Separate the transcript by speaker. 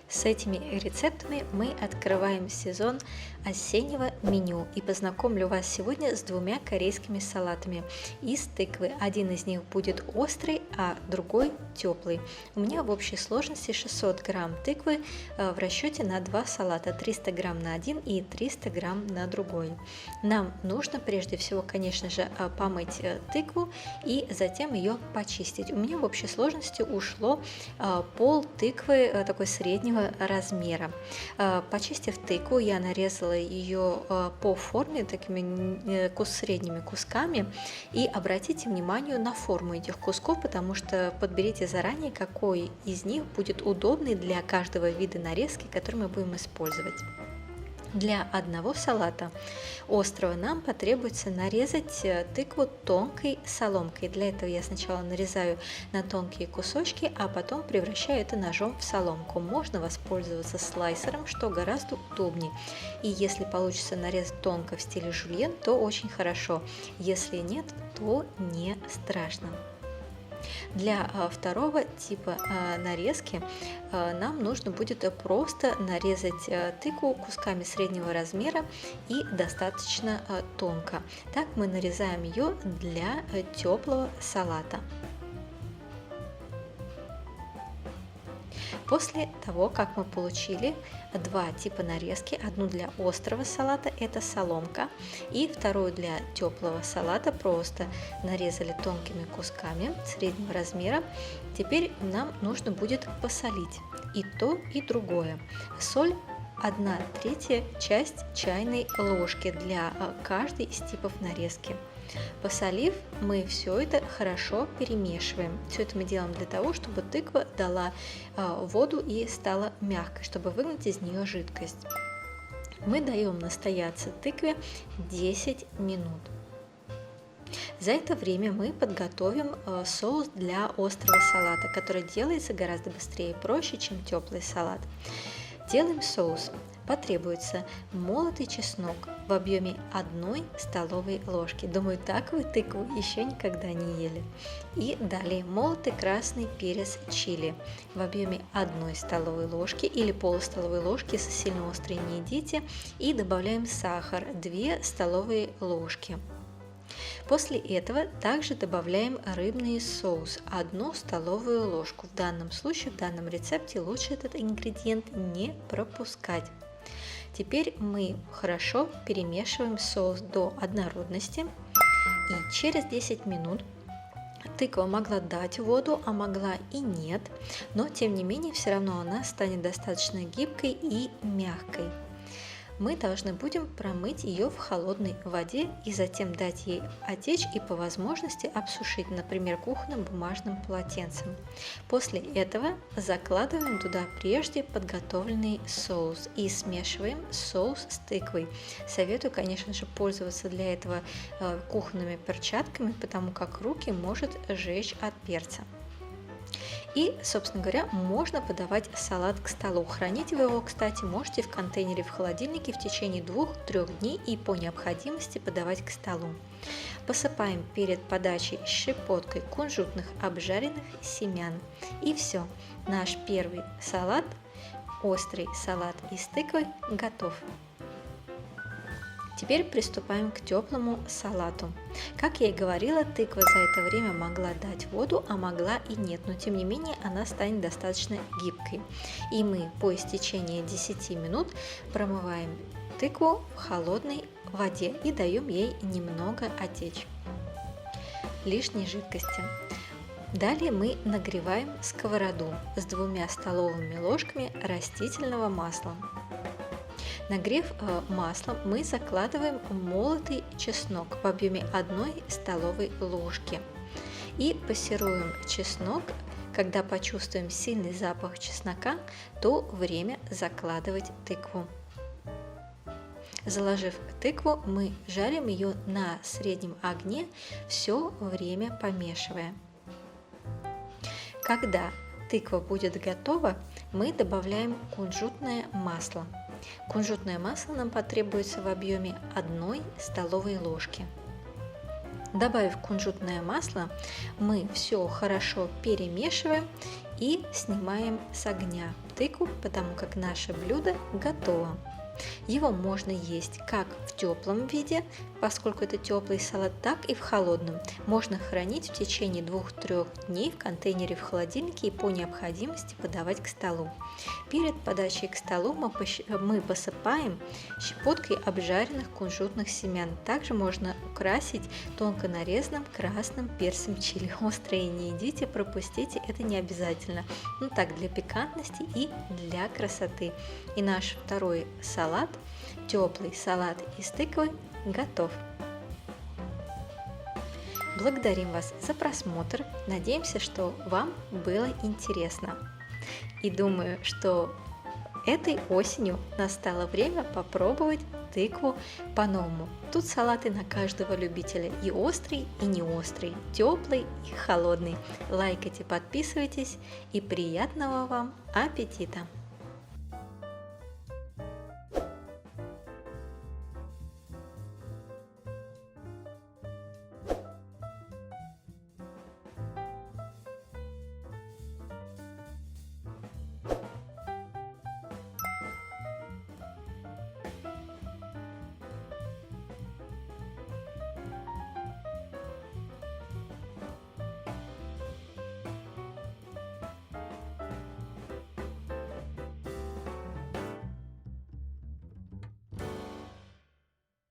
Speaker 1: С этими рецептами мы открываем сезон осеннего меню и познакомлю вас сегодня с двумя корейскими салатами из тыквы. Один из них будет острый, а другой теплый. У меня в общей сложности 600 грамм тыквы в расчете на два салата, 300 грамм на один и 300 грамм на другой. Нам нужно прежде всего, конечно же, помыть тыкву и затем ее почистить. У меня в общей сложности ушло пол тыквы такой среднего размера. Почистив тыкву, я нарезала ее по форме такими средними кусками. И обратите внимание на форму этих кусков, потому что подберите заранее, какой из них будет удобный для каждого вида нарезки, который мы будем использовать. Для одного салата острого нам потребуется нарезать тыкву тонкой соломкой. Для этого я сначала нарезаю на тонкие кусочки, а потом превращаю это ножом в соломку. Можно воспользоваться слайсером, что гораздо удобнее. И если получится нарезать тонко в стиле жульен, то очень хорошо. Если нет, то не страшно. Для второго типа нарезки нам нужно будет просто нарезать тыкву кусками среднего размера и достаточно тонко. Так мы нарезаем ее для теплого салата. После того, как мы получили два типа нарезки, одну для острого салата, это соломка, и вторую для теплого салата, просто нарезали тонкими кусками среднего размера, теперь нам нужно будет посолить и то, и другое. Соль 1/3 часть чайной ложки для каждой из типов нарезки. Посолив, мы все это хорошо перемешиваем. Все это мы делаем для того, чтобы тыква дала воду и стала мягкой, чтобы выгнать из нее жидкость. Мы даем настояться тыкве 10 минут. За это время мы подготовим соус для острого салата, который делается гораздо быстрее и проще, чем теплый салат. Делаем соус. Потребуется молотый чеснок в объеме 1 столовой ложки. Думаю, так вы тыкву еще никогда не ели. И далее молотый красный перец чили в объеме 1 столовой ложки или полустоловой ложки, если сильно острый не едите. И добавляем сахар 2 столовые ложки. После этого также добавляем рыбный соус 1 столовую ложку. В данном случае, в данном рецепте лучше этот ингредиент не пропускать. Теперь мы хорошо перемешиваем соус до однородности, и через 10 минут тыква могла дать воду, а могла и нет, но тем не менее все равно она станет достаточно гибкой и мягкой. Мы должны будем промыть ее в холодной воде и затем дать ей отечь и по возможности обсушить, например, кухонным бумажным полотенцем. После этого закладываем туда прежде подготовленный соус и смешиваем соус с тыквой. Советую, конечно же, пользоваться для этого кухонными перчатками, потому как руки может жечь от перца. И, собственно говоря, можно подавать салат к столу. Хранить вы его, кстати, можете в контейнере в холодильнике в течение 2-3 дней и по необходимости подавать к столу. Посыпаем перед подачей щепоткой кунжутных обжаренных семян. И все, наш первый салат, острый салат из тыквы, готов. Теперь приступаем к теплому салату. Как я и говорила, тыква за это время могла дать воду, а могла и нет, но тем не менее она станет достаточно гибкой. И мы по истечении 10 минут промываем тыкву в холодной воде и даем ей немного отечь лишней жидкости. Далее мы нагреваем сковороду с 2 столовыми ложками растительного масла. Нагрев маслом, мы закладываем молотый чеснок в объеме 1 столовой ложки и пассируем чеснок. Когда почувствуем сильный запах чеснока, то время закладывать тыкву. Заложив тыкву, мы жарим ее на среднем огне, все время помешивая. Когда тыква будет готова, мы добавляем кунжутное масло. Кунжутное масло нам потребуется в объеме 1 столовой ложки. Добавив кунжутное масло, мы все хорошо перемешиваем и снимаем с огня тыкву, потому как наше блюдо готово. Его можно есть как в теплом виде, поскольку это теплый салат, так и в холодном. Можно хранить в течение 2-3 дней в контейнере в холодильнике и по необходимости подавать к столу. Перед подачей к столу мы посыпаем щепоткой обжаренных кунжутных семян. Также можно украсить тонко нарезанным красным перцем чили. Острое не едите, пропустите, это не обязательно. Ну так, для пикантности и для красоты. И наш второй салат, теплый салат из тыквы, готов. Благодарим вас за просмотр. Надеемся, что вам было интересно. И думаю, что этой осенью настало время попробовать тыкву по-новому. Тут салаты на каждого любителя, и острый, и не острый, теплый и холодный. Лайкайте, подписывайтесь, и приятного вам аппетита!